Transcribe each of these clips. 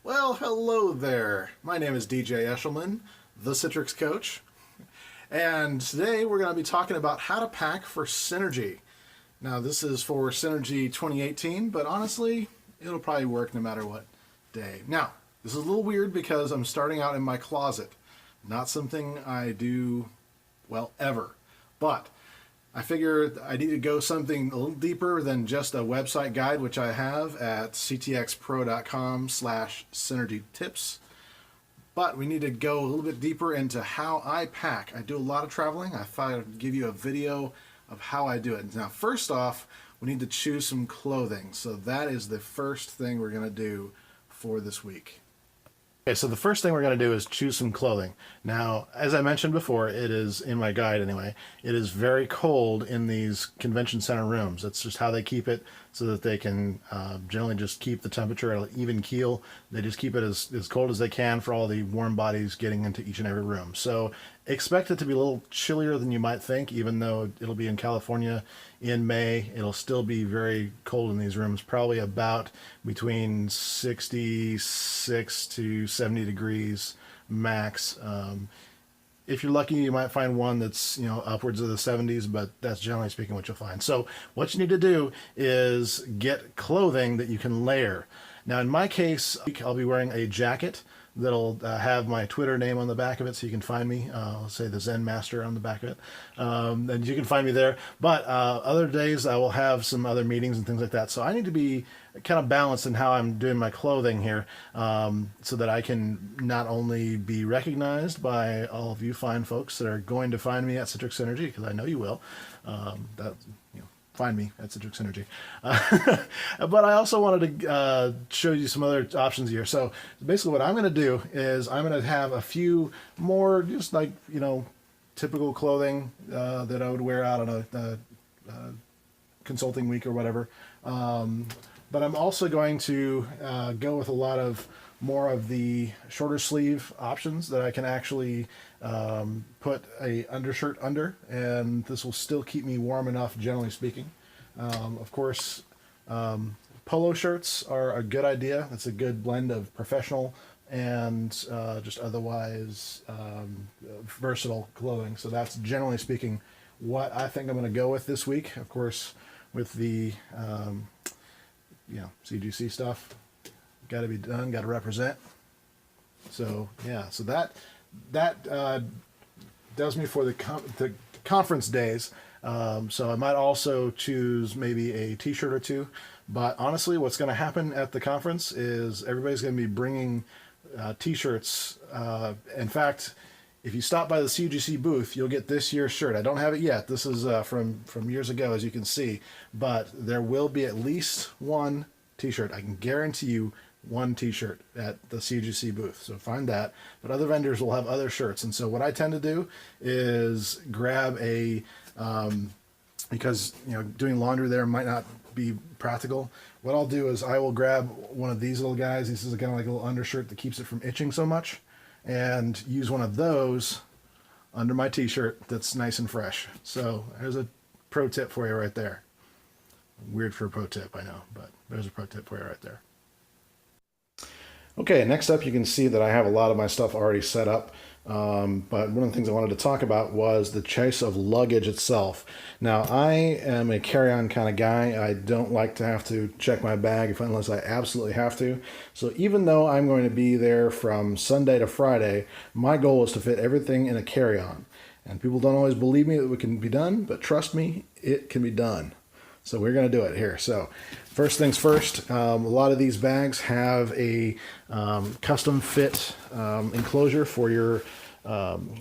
Well, hello there. My name is DJ Eshelman, the Citrix Coach, and today we're going to be talking about how to pack for Synergy. Now, this is for Synergy 2018, but honestly, it'll probably work no matter what day. Now, this is a little weird because I'm starting out in my closet. Not something I do, well, ever. But I figured I need to go something a little deeper than just a website guide, which I have at ctxpro.com/synergytips. But we need to go a little bit deeper into how I pack. I do a lot of traveling. I thought I'd give you a video of how I do it. Now, first off, we need to choose some clothing. So that is the first thing we're going to do for this week. Okay, so the first thing we're going to do is choose some clothing. Now, as I mentioned before, it is in my guide anyway, it is very cold in these convention center rooms. That's just how they keep it, so that they can generally just keep the temperature at an even keel. They just keep it as cold as they can for all the warm bodies getting into each and every room. So expect it to be a little chillier than you might think, even though it'll be in California in May. It'll still be very cold in these rooms, probably about between 66 to 70 degrees max. If you're lucky, you might find one that's, upwards of the 70s, but that's generally speaking what you'll find. So what you need to do is get clothing that you can layer. Now, in my case, I'll be wearing a jacket that'll have my Twitter name on the back of it, so you can find me. I'll say the Zen Master on the back of it, and you can find me there. But other days I will have some other meetings and things like that. So I need to be kind of balanced in how I'm doing my clothing here, so that I can not only be recognized by all of you fine folks that are going to find me at Citrix Synergy, because I know you will. Find me at Citrix Synergy. But I also wanted to show you some other options here. So basically what I'm going to do is I'm going to have a few more just like, typical clothing that I would wear out on a consulting week or whatever. But I'm also going to go with a lot of more of the shorter sleeve options that I can actually put a undershirt under, and this will still keep me warm enough, generally speaking. Of course, polo shirts are a good idea. It's a good blend of professional and just otherwise versatile clothing. So that's, generally speaking, what I think I'm going to go with this week. Of course, with the CGC stuff, got to be done, got to represent. So yeah, so that does me for the conference days. So I might also choose maybe a t-shirt or two, but honestly what's going to happen at the conference is everybody's going to be bringing t-shirts. In fact, if you stop by the CGC booth, you'll get this year's shirt. I don't have it yet. This is from years ago, as you can see, but there will be at least one t-shirt. I can guarantee you one t-shirt at the CGC booth, so find that. But other vendors will have other shirts, and so what I tend to do is grab a because doing laundry there might not be practical. What I'll do is I will grab one of these little guys. This is kind of like a little undershirt that keeps it from itching so much, and use one of those under my t-shirt that's nice and fresh. So there's a pro tip for you right there. Weird for a pro tip, I know, but there's a pro tip for you right there. Okay, next up you can see that I have a lot of my stuff already set up, but one of the things I wanted to talk about was the choice of luggage itself. Now, I am a carry-on kind of guy. I don't like to have to check my bag unless I absolutely have to. So even though I'm going to be there from Sunday to Friday, my goal is to fit everything in a carry-on. And people don't always believe me that it can be done, but trust me, it can be done. So we're going to do it here. So first things first, a lot of these bags have a custom fit enclosure for your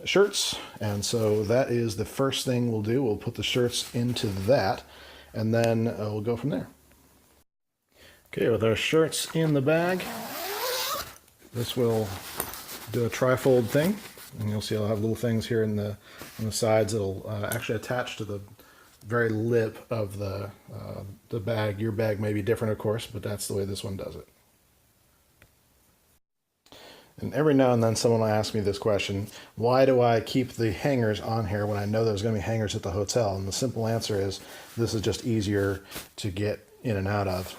shirts. And so that is the first thing we'll do. We'll put the shirts into that, and then we'll go from there. Okay, with our shirts in the bag, this will do a trifold thing. And you'll see I'll have little things here on the sides that'll actually attach to the very lip of the bag. Your bag may be different, of course, but that's the way this one does it. And every now and then someone will ask me this question: why do I keep the hangers on here when I know there's going to be hangers at the hotel? And the simple answer is this is just easier to get in and out of.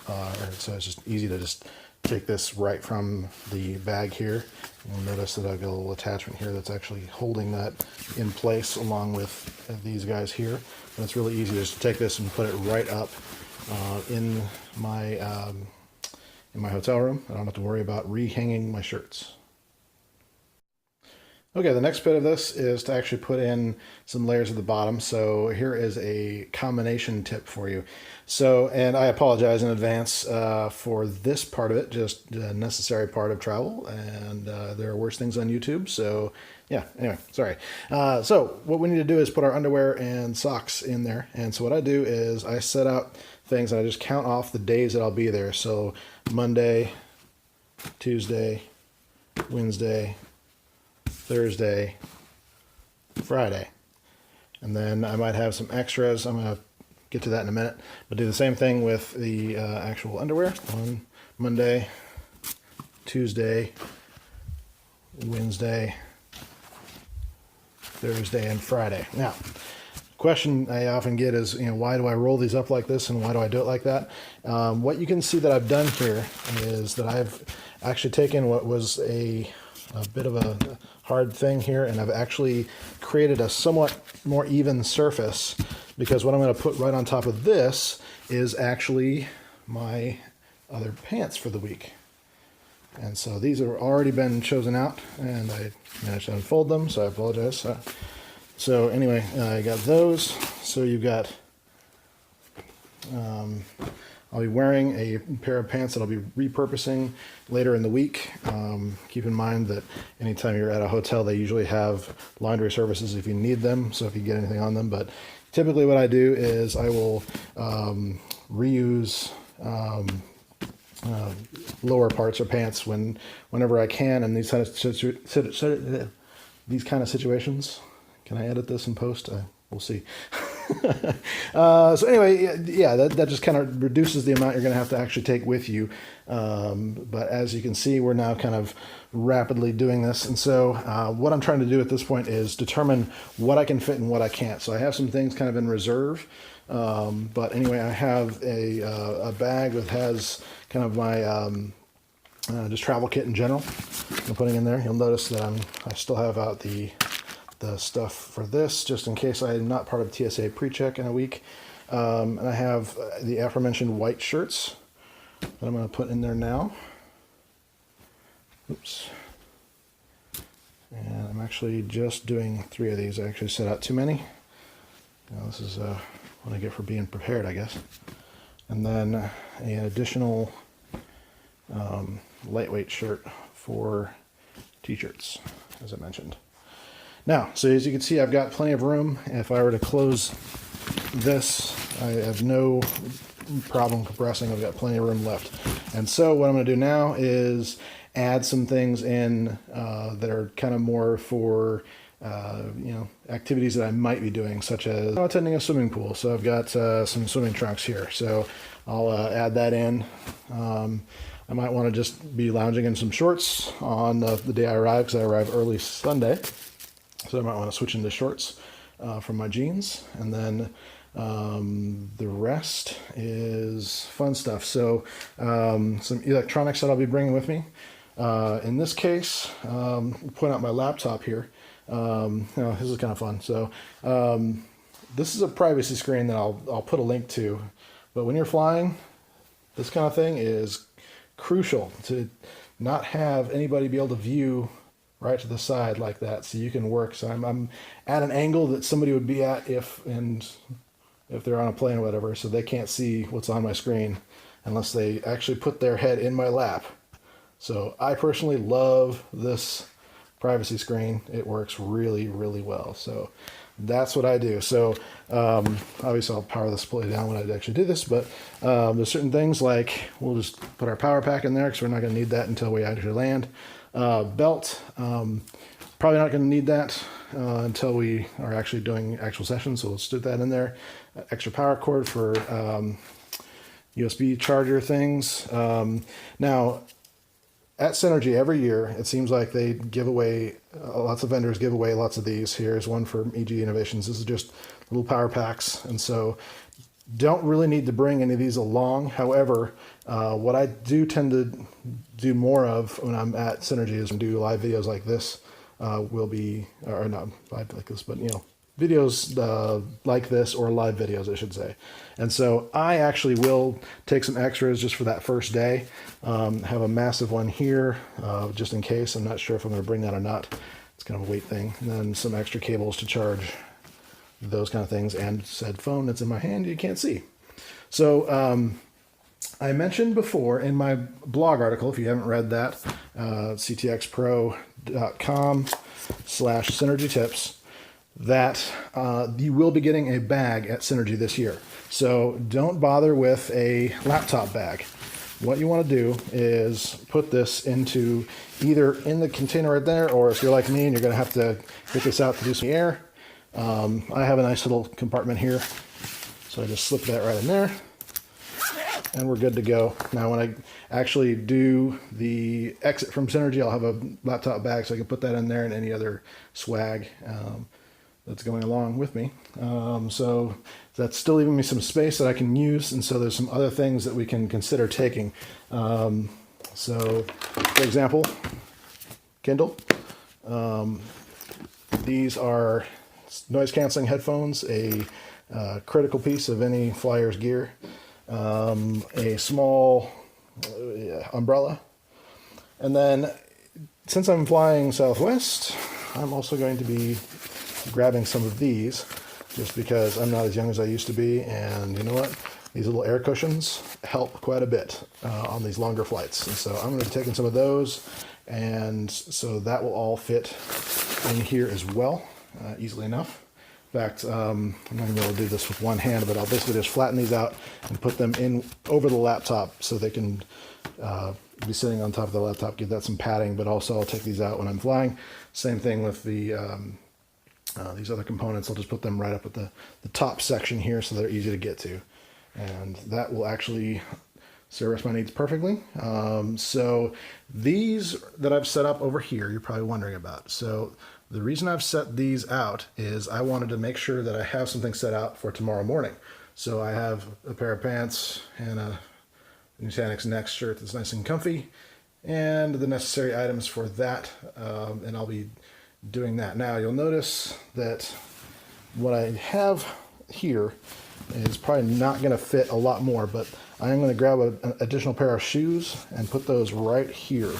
So it's just easy to just take this right from the bag here. You'll notice that I've got a little attachment here that's actually holding that in place along with these guys here. And it's really easy just to take this and put it right up in my hotel room. I don't have to worry about rehanging my shirts. Okay, the next bit of this is to actually put in some layers at the bottom. So here is a combination tip for you. So, and I apologize in advance for this part of it, just a necessary part of travel, and there are worse things on YouTube. So yeah, anyway, sorry. So what we need to do is put our underwear and socks in there. And so what I do is I set up things and I just count off the days that I'll be there. So Monday, Tuesday, Wednesday, Thursday, Friday. And then I might have some extras. I'm going to get to that in a minute. But do the same thing with the actual underwear on Monday, Tuesday, Wednesday, Thursday, and Friday. Now, question I often get is, why do I roll these up like this and why do I do it like that? What you can see that I've done here is that I've actually taken what was a bit of a hard thing here, and I've actually created a somewhat more even surface, because what I'm going to put right on top of this is actually my other pants for the week. And so these have already been chosen out, and I managed to unfold them, so I apologize. So anyway, I got those. So you've got, I'll be wearing a pair of pants that I'll be repurposing later in the week. Keep in mind that anytime you're at a hotel, they usually have laundry services if you need them, so if you get anything on them. But typically what I do is I will reuse lower parts or pants whenever I can in these kind of situations. Can I edit this in post? We'll see. So anyway, yeah, that just kind of reduces the amount you're going to have to actually take with you. But as you can see, we're now kind of rapidly doing this. And so what I'm trying to do at this point is determine what I can fit and what I can't. So I have some things kind of in reserve. But anyway, I have a bag that has kind of my just travel kit in general I'm putting in there. You'll notice that I still have out the stuff for this, just in case I'm not part of TSA pre-check in a week. And I have the aforementioned white shirts that I'm going to put in there now. Oops. And I'm actually just doing 3 of these. I actually set out too many. This is what I get for being prepared, I guess. And then an additional lightweight shirt for t-shirts, as I mentioned. Now, so as you can see, I've got plenty of room. If I were to close this, I have no problem compressing. I've got plenty of room left. And so what I'm going to do now is add some things in that are kind of more for activities that I might be doing, such as attending a swimming pool. So I've got some swimming trunks here. So I'll add that in. I might want to just be lounging in some shorts on the day I arrive, because I arrive early Sunday. So I might want to switch into shorts from my jeans. And then the rest is fun stuff. So some electronics that I'll be bringing with me. In this case, point out my laptop here. This is kind of fun. So this is a privacy screen that I'll put a link to. But when you're flying, this kind of thing is crucial to not have anybody be able to view right to the side like that, so you can work. So I'm at an angle that somebody would be at if they're on a plane or whatever, so they can't see what's on my screen unless they actually put their head in my lap. So I personally love this privacy screen. It works really, really well. So that's what I do. So obviously I'll power the display down when I actually do this, but there's certain things like we'll just put our power pack in there because we're not going to need that until we actually land. Belt, probably not going to need that until we are actually doing actual sessions, so we'll stick that in there. Extra power cord for USB charger things. Now, at Synergy every year, it seems like they give away, lots of vendors give away lots of these. Here's one for EG Innovations. This is just little power packs, and so Don't really need to bring any of these along. However, what I do tend to do more of when I'm at Synergy is do live videos like this. Will be, or not live like this, but you know, videos like this, or live videos, I should say. And so I actually will take some extras just for that first day. Have a massive one here, just in case. I'm not sure if I'm going to bring that or not. It's kind of a weight thing. And then some extra cables to charge those kind of things, and said phone that's in my hand you can't see. So I mentioned before in my blog article, if you haven't read that, ctxpro.com/synergy tips, that you will be getting a bag at Synergy this year. So don't bother with a laptop bag. What you want to do is put this into either in the container right there, or if you're like me and you're going to have to get this out to do some air, I have a nice little compartment here, so I just slip that right in there, and we're good to go. Now when I actually do the exit from Synergy, I'll have a laptop bag so I can put that in there and any other swag that's going along with me. So that's still leaving me some space that I can use, and so there's some other things that we can consider taking. So for example, Kindle. These are noise canceling headphones, a critical piece of any flyer's gear, a small umbrella, and then since I'm flying Southwest, I'm also going to be grabbing some of these, just because I'm not as young as I used to be, and you know what? These little air cushions help quite a bit on these longer flights, and so I'm going to be taking some of those, and so that will all fit in here as well. Easily enough. In fact, I'm not going to be able to do this with one hand, but I'll basically just flatten these out and put them in over the laptop so they can be sitting on top of the laptop, give that some padding, but also I'll take these out when I'm flying. Same thing with the these other components. I'll just put them right up at the top section here so they're easy to get to. And that will actually service my needs perfectly. So these that I've set up over here, you're probably wondering about. So the reason I've set these out is I wanted to make sure that I have something set out for tomorrow morning. So I have a pair of pants and a Nutanix Next shirt that's nice and comfy, and the necessary items for that, and I'll be doing that. Now you'll notice that what I have here is probably not going to fit a lot more, but I am going to grab an additional pair of shoes and put those right here.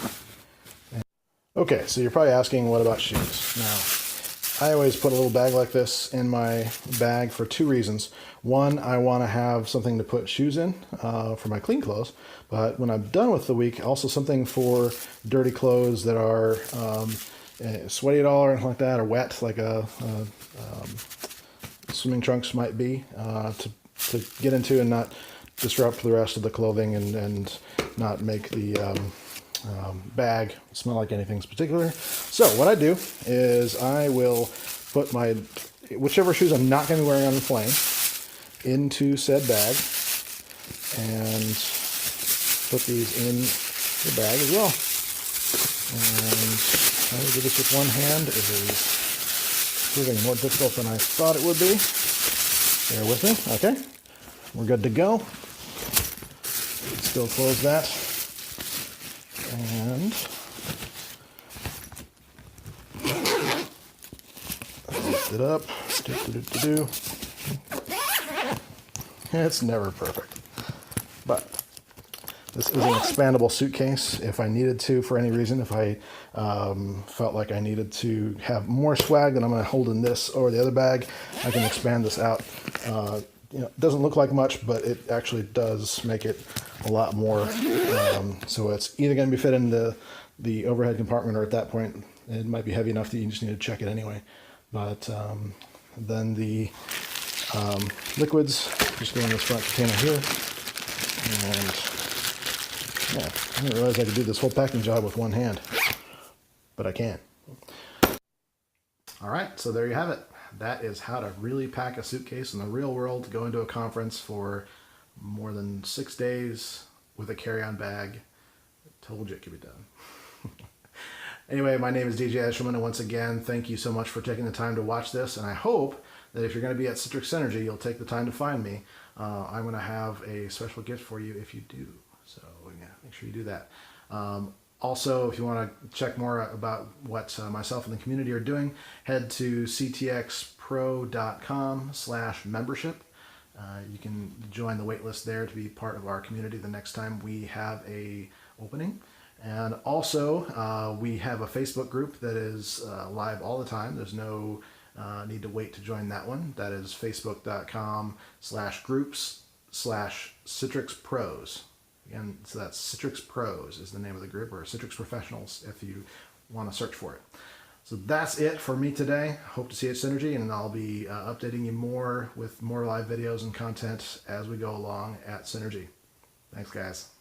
Okay, so you're probably asking, what about shoes? Now, I always put a little bag like this in my bag for two reasons. One, I want to have something to put shoes in for my clean clothes, but when I'm done with the week, also something for dirty clothes that are sweaty at all or anything like that, or wet, like swimming trunks might be, to get into and not disrupt the rest of the clothing and not make the bag smell like anything particular. So what I do is I will put my whichever shoes I'm not going to be wearing on the plane into said bag and put these in the bag as well. And trying to do this with one hand is proving more difficult than I thought it would be. Bear with me. Okay, we're good to go. Still close that. And lift it up. It's never perfect, but this is an expandable suitcase. If I needed to, for any reason, if I felt like I needed to have more swag than I'm going to hold in this or the other bag, I can expand this out. You know, it doesn't look like much, but it actually does make it a lot more. So it's either going to be fit into the overhead compartment, or at that point it might be heavy enough that you just need to check it anyway. But then the liquids just go in this front container here. And yeah, I didn't realize I could do this whole packing job with one hand, but I can. All right, so there you have it. That is how to really pack a suitcase in the real world, go into a conference for more than 6 days with a carry-on bag. I told you it could be done. Anyway, my name is DJ Eshelman, and once again, thank you so much for taking the time to watch this, and I hope that if you're going to be at Citrix Synergy, you'll take the time to find me. I'm going to have a special gift for you if you do. So yeah, make sure you do that. Also, if you want to check more about what myself and the community are doing, head to ctxpro.com/membership. You can join the waitlist there to be part of our community the next time we have a opening. And also, we have a Facebook group that is live all the time. There's no need to wait to join that one. That is facebook.com/groups/Citrix Pros. Again, so that's Citrix Pros is the name of the group, or Citrix Professionals if you want to search for it. So that's it for me today. Hope to see you at Synergy, and I'll be updating you more with more live videos and content as we go along at Synergy. Thanks, guys.